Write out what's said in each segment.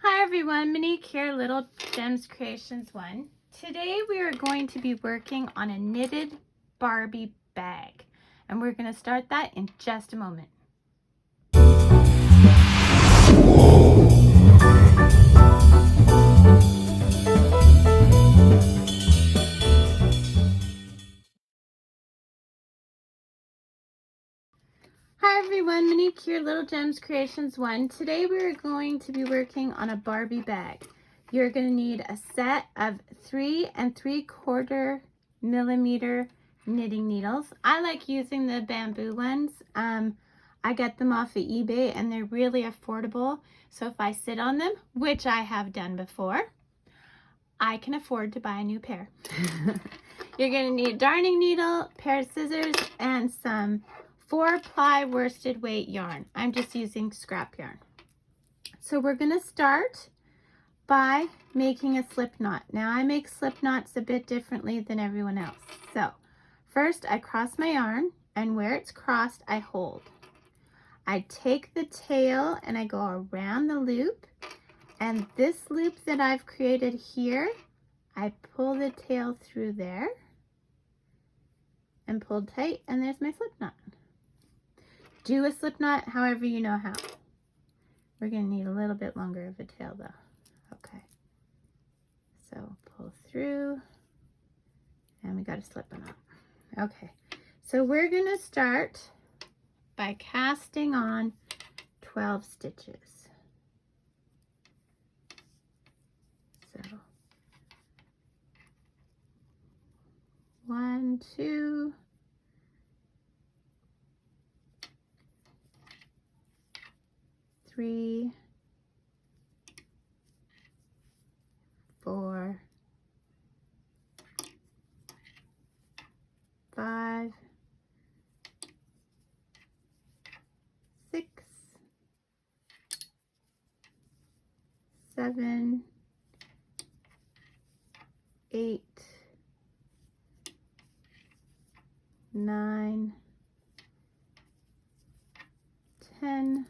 Hi everyone, Monique here, Little Gems Creations 1. Today we are going to be working on a knitted Barbie bag, and we're going to start that in just a moment. Hi everyone, Monique here, Little Gems Creations 1. Today we are going to be working on a Barbie bag. You're going to need a set of 3 3/4 millimeter knitting needles. I like using the bamboo ones. I get them off of eBay and they're really affordable. So if I sit on them, which I have done before, I can afford to buy a new pair. You're going to need a darning needle, pair of scissors, and some 4-ply worsted weight yarn. I'm just using scrap yarn. So we're going to start by making a slip knot. Now I make slip knots a bit differently than everyone else. So first I cross my yarn, and where it's crossed I hold. I take the tail and I go around the loop, and this loop that I've created here, I pull the tail through there and pull tight, and there's my slip knot. Do a slip knot however you know how. We're going to need a little bit longer of a tail though. Okay. So pull through, and we got a slip knot. Okay. So we're going to start by casting on 12 stitches. So 1, 2, 3, 4, 5, 6, 7, 8, 9, 10,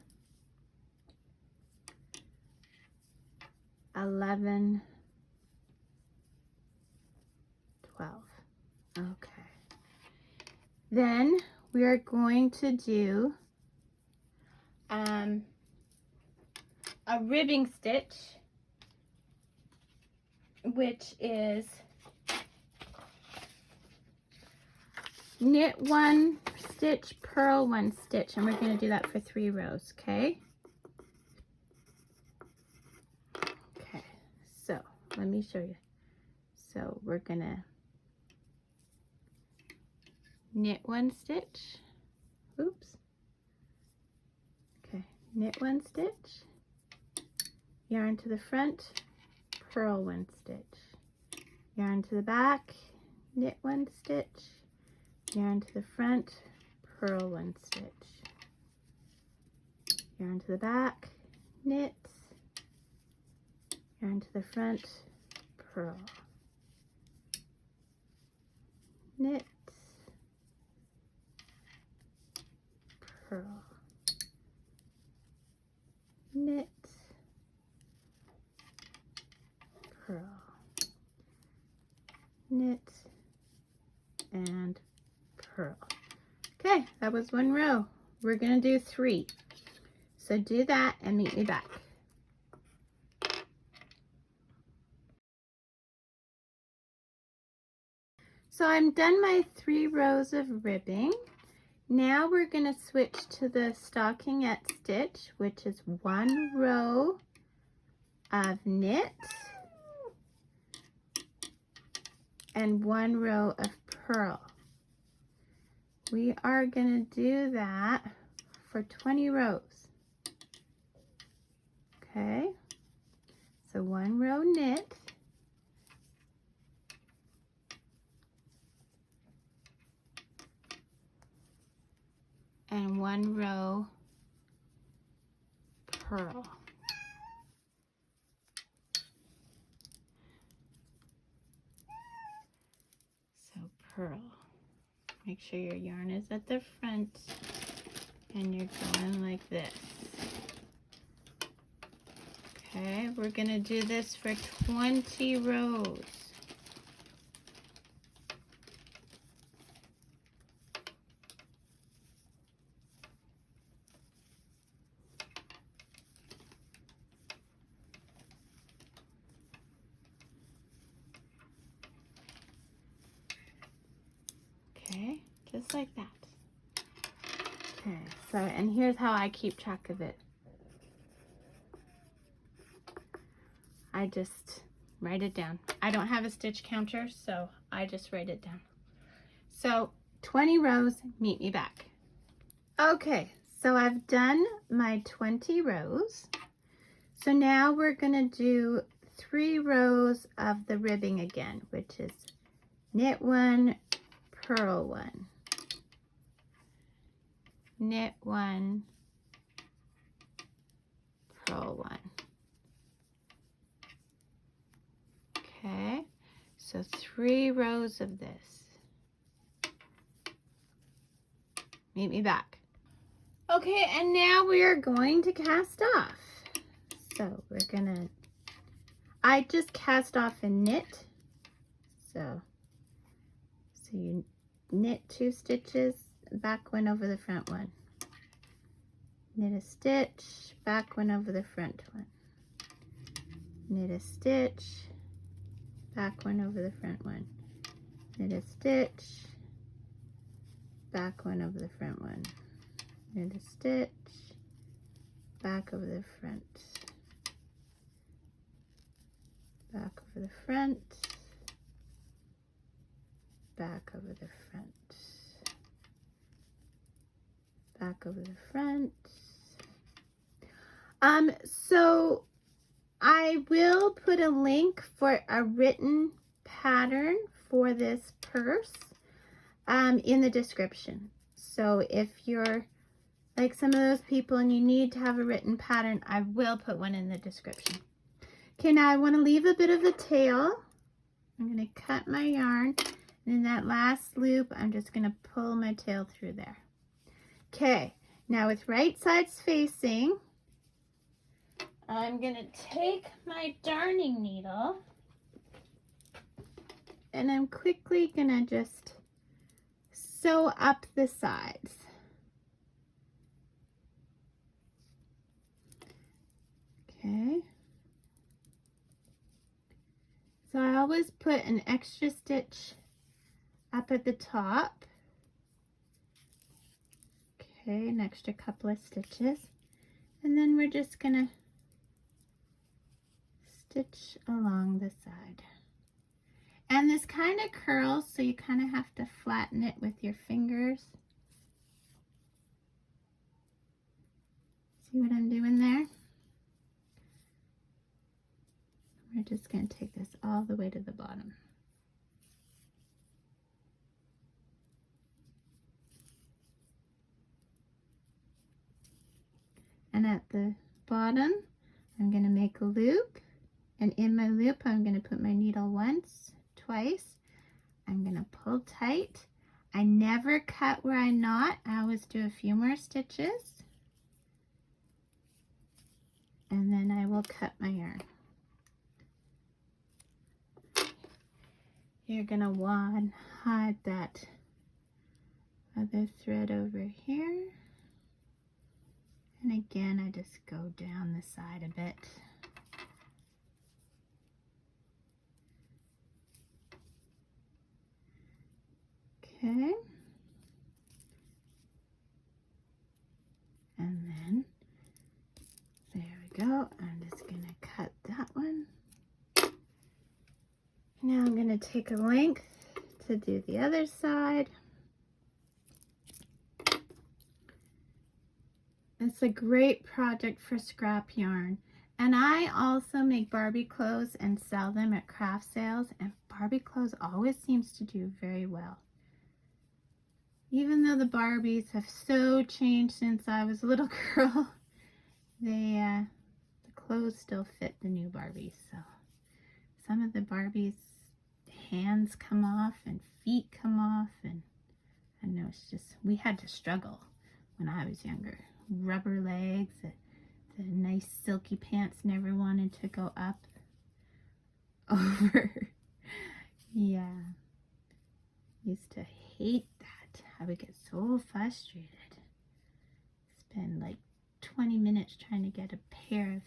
11, 12. Okay. Then we are going to do a ribbing stitch, which is knit 1 stitch, purl 1 stitch, and we're going to do that for 3 rows. Okay. Okay, so let me show you. So we're going to knit 1 stitch. Oops. Okay, knit 1 stitch, yarn to the front, purl 1 stitch, yarn to the back, knit 1 stitch, yarn to the front, purl 1 stitch, yarn to the back, knit, yarn to the front, purl, knit, purl, knit, purl, knit, and purl. Okay, that was 1 row. We're going to do 3. So do that and meet me back. So I'm done my 3 rows of ribbing. Now we're going to switch to the stockinette stitch, which is 1 row of knit and 1 row of purl. We are going to do that for 20 rows. Okay, so 1 row knit, and 1 row purl. So purl. Make sure your yarn is at the front and you're going like this. Okay, we're going to do this for 20 rows. Okay, just like that. Okay, so, and here's how I keep track of it. I just write it down. I don't have a stitch counter, so I just write it down. So 20 rows, meet me back. Okay, so I've done my 20 rows. So now we're gonna do 3 rows of the ribbing again, which is knit 1, purl 1, knit 1, purl 1. Okay, so 3 rows of this. Meet me back. Okay, and now we are going to cast off. So we're gonna, I just cast off and knit. So you knit 2 stitches, back one over the front one. Knit a stitch, back one over the front one. Knit a stitch, back one over the front one. Knit a stitch, back one over the front one. Knit a stitch, back over the front. Back over the front. Back over the front. Back over the front. So I will put a link for a written pattern for this purse in the description. So if you're like some of those people and you need to have a written pattern, I will put one in the description. Okay, now I want to leave a bit of a tail. I'm going to cut my yarn, and in that last loop, I'm just going to pull my tail through there. Okay, now with right sides facing, I'm going to take my darning needle, and I'm quickly going to just sew up the sides. Okay. So I always put an extra stitch up at the top. Okay, an extra couple of stitches. And then we're just gonna stitch along the side. And this kind of curls, so you kind of have to flatten it with your fingers. See what I'm doing there? We're just going to take this all the way to the bottom. And at the bottom, I'm going to make a loop. And in my loop, I'm going to put my needle once, twice. I'm going to pull tight. I never cut where I knot. I always do a few more stitches. And then I will cut my yarn. You're going to want to hide that other thread over here. And again, I just go down the side a bit. Okay. And then, there we go. I'm just going to cut that one. Now I'm going to take a length to do the other side. It's a great project for scrap yarn. And I also make Barbie clothes and sell them at craft sales. And Barbie clothes always seems to do very well. Even though the Barbies have so changed since I was a little girl, the clothes still fit the new Barbies. So some of the Barbies' hands come off and feet come off, and I know it's just, we had to struggle when I was younger. Rubber legs, the nice silky pants never wanted to go up over. Yeah. Used to hate that. I would get so frustrated. Spend like 20 minutes trying to get a pair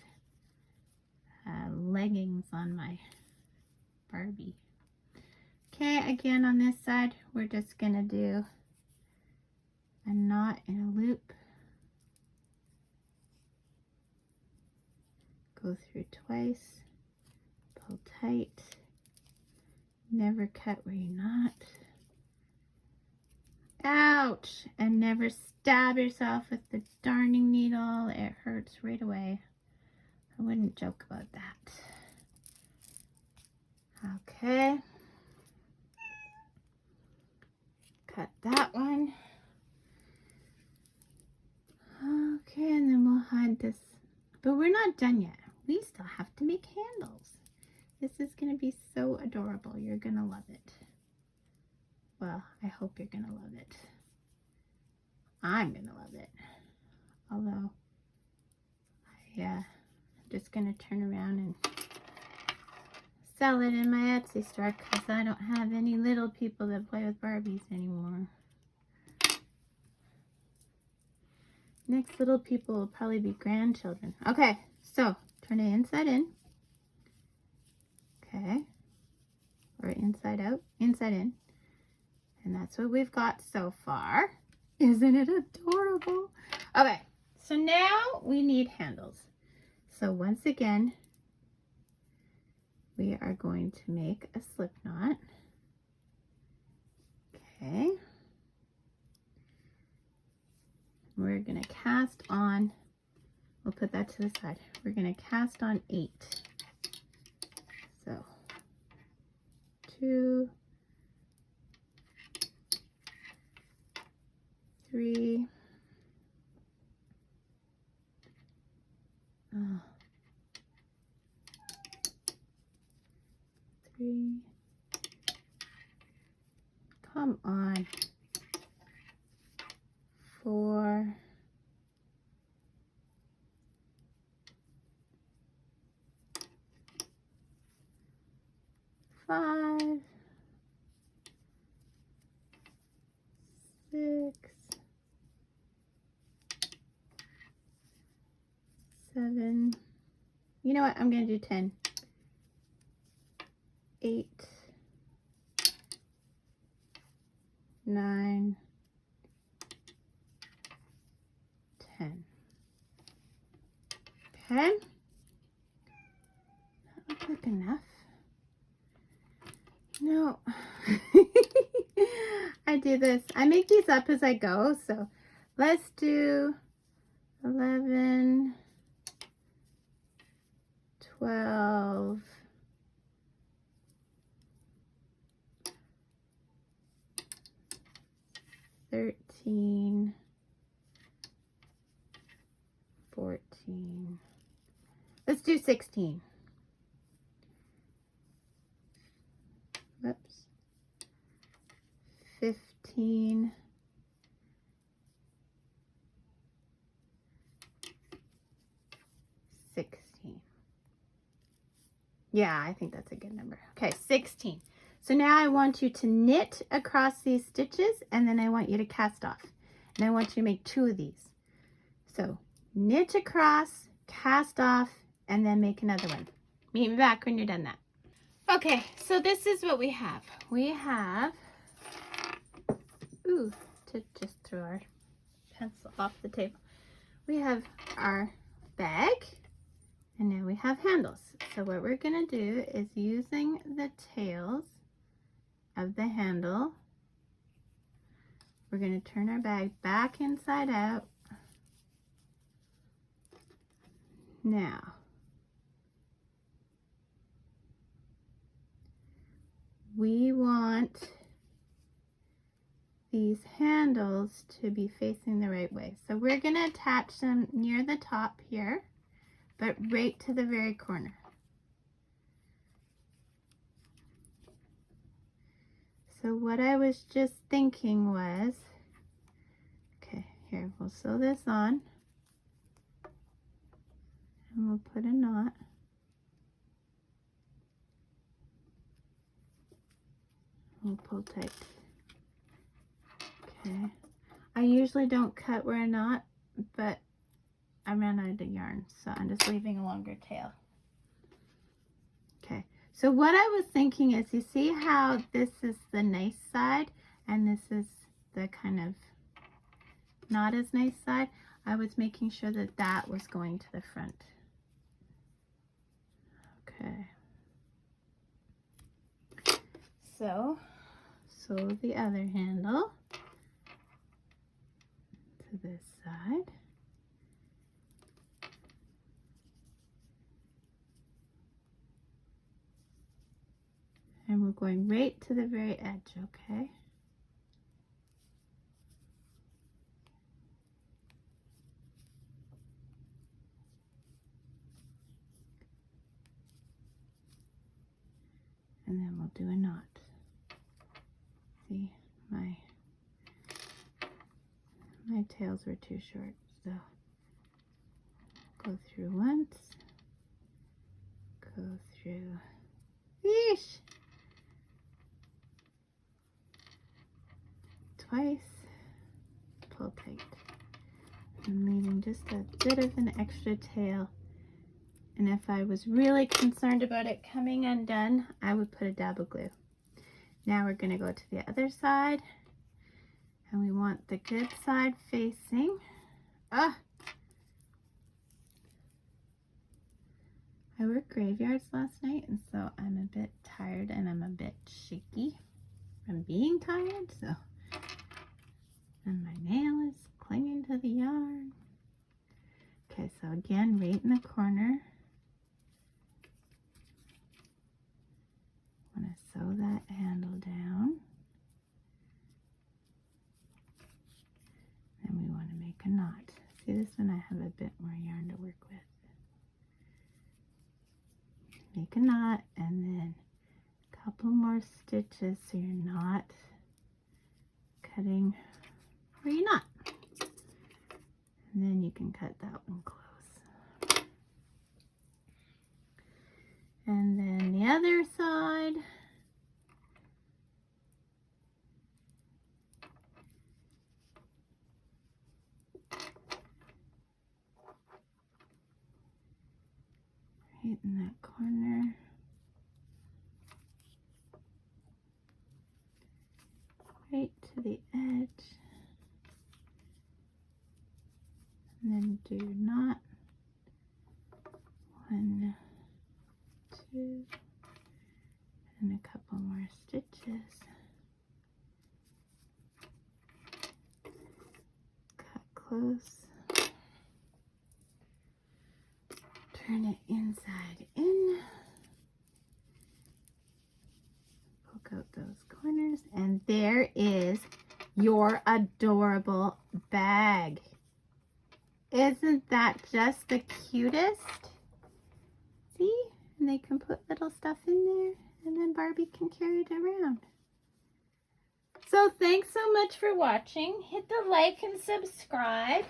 of leggings on my Barbie. Okay, again on this side, we're just gonna do a knot in a loop. Go through twice, pull tight, never cut where you're not. Ouch! And never stab yourself with the darning needle. It hurts right away. I wouldn't joke about that. Okay. Cut that one. Okay, and then we'll hide this. But we're not done yet. We still have to make handles. This is going to be so adorable. You're going to love it. Well, I hope you're going to love it. I'm going to love it. Although, I'm just going to turn around and sell it in my Etsy store because I don't have any little people that play with Barbies anymore. Next little people will probably be grandchildren. Okay, so turn it inside in. Okay. Or inside out, inside in. And that's what we've got so far. Isn't it adorable? Okay, so now we need handles. So once again, we are going to make a slip knot. Okay. We're going to cast on, we'll put that to the side. We're going to cast on 8. So 2, 3, 3, come on, 4, 5, 6, 7. You know what? I'm going to do 10. 8, 9, 10. Okay. That looks like enough. No. I do this. I make these up as I go. So let's do 11, 12, 13, 14. Let's do 16. Whoops. 15. 16. Yeah, I think that's a good number. Okay, 16. So now I want you to knit across these stitches, and then I want you to cast off. And I want you to make 2 of these. So knit across, cast off, and then make another one. Meet me back when you're done that. Okay, so this is what we have. We have, to just throw our pencil off the table. We have our bag, and now we have handles. So what we're going to do is using the tails of the handle, we're going to turn our bag back inside out. Now, we want these handles to be facing the right way. So we're going to attach them near the top here, but right to the very corner. So what I was just thinking was, okay, here, we'll sew this on. And we'll put a knot. We'll pull tight. Okay. I usually don't cut where a knot, but I ran out of yarn, so I'm just leaving a longer tail. Okay. So what I was thinking is, you see how this is the nice side and this is the kind of not as nice side? I was making sure that that was going to the front. Okay. So sew the other handle to this side. And we're going right to the very edge, okay? And then we'll do a knot. See, my tails were too short, so go through once, go through, yeesh, twice, pull tight. I'm leaving just a bit of an extra tail, and if I was really concerned about it coming undone, I would put a dab of glue. Now we're going to go to the other side, and we want the good side facing. I worked graveyards last night, and so I'm a bit tired and I'm a bit shaky from being tired, so, and my nail is clinging to the yarn. Okay, so again, right in the corner, I'm going to sew that handle down. Then we want to make a knot. See, this one I have a bit more yarn to work with. Make a knot and then a couple more stitches so you're not cutting where you're not. And then you can cut that one close. And then the other side. Right in that corner. Right to the edge. And then do your knot. 1, 2, and a couple more stitches. Cut close. Turn it inside in. Poke out those corners, and there is your adorable bag. Isn't that just the cutest? See? And they can put little stuff in there, and then Barbie can carry it around. So thanks so much for watching. Hit the like and subscribe.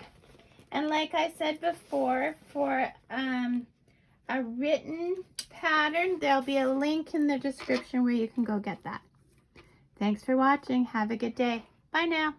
And like I said before, for a written pattern, there'll be a link in the description where you can go get that. Thanks for watching. Have a good day. Bye now.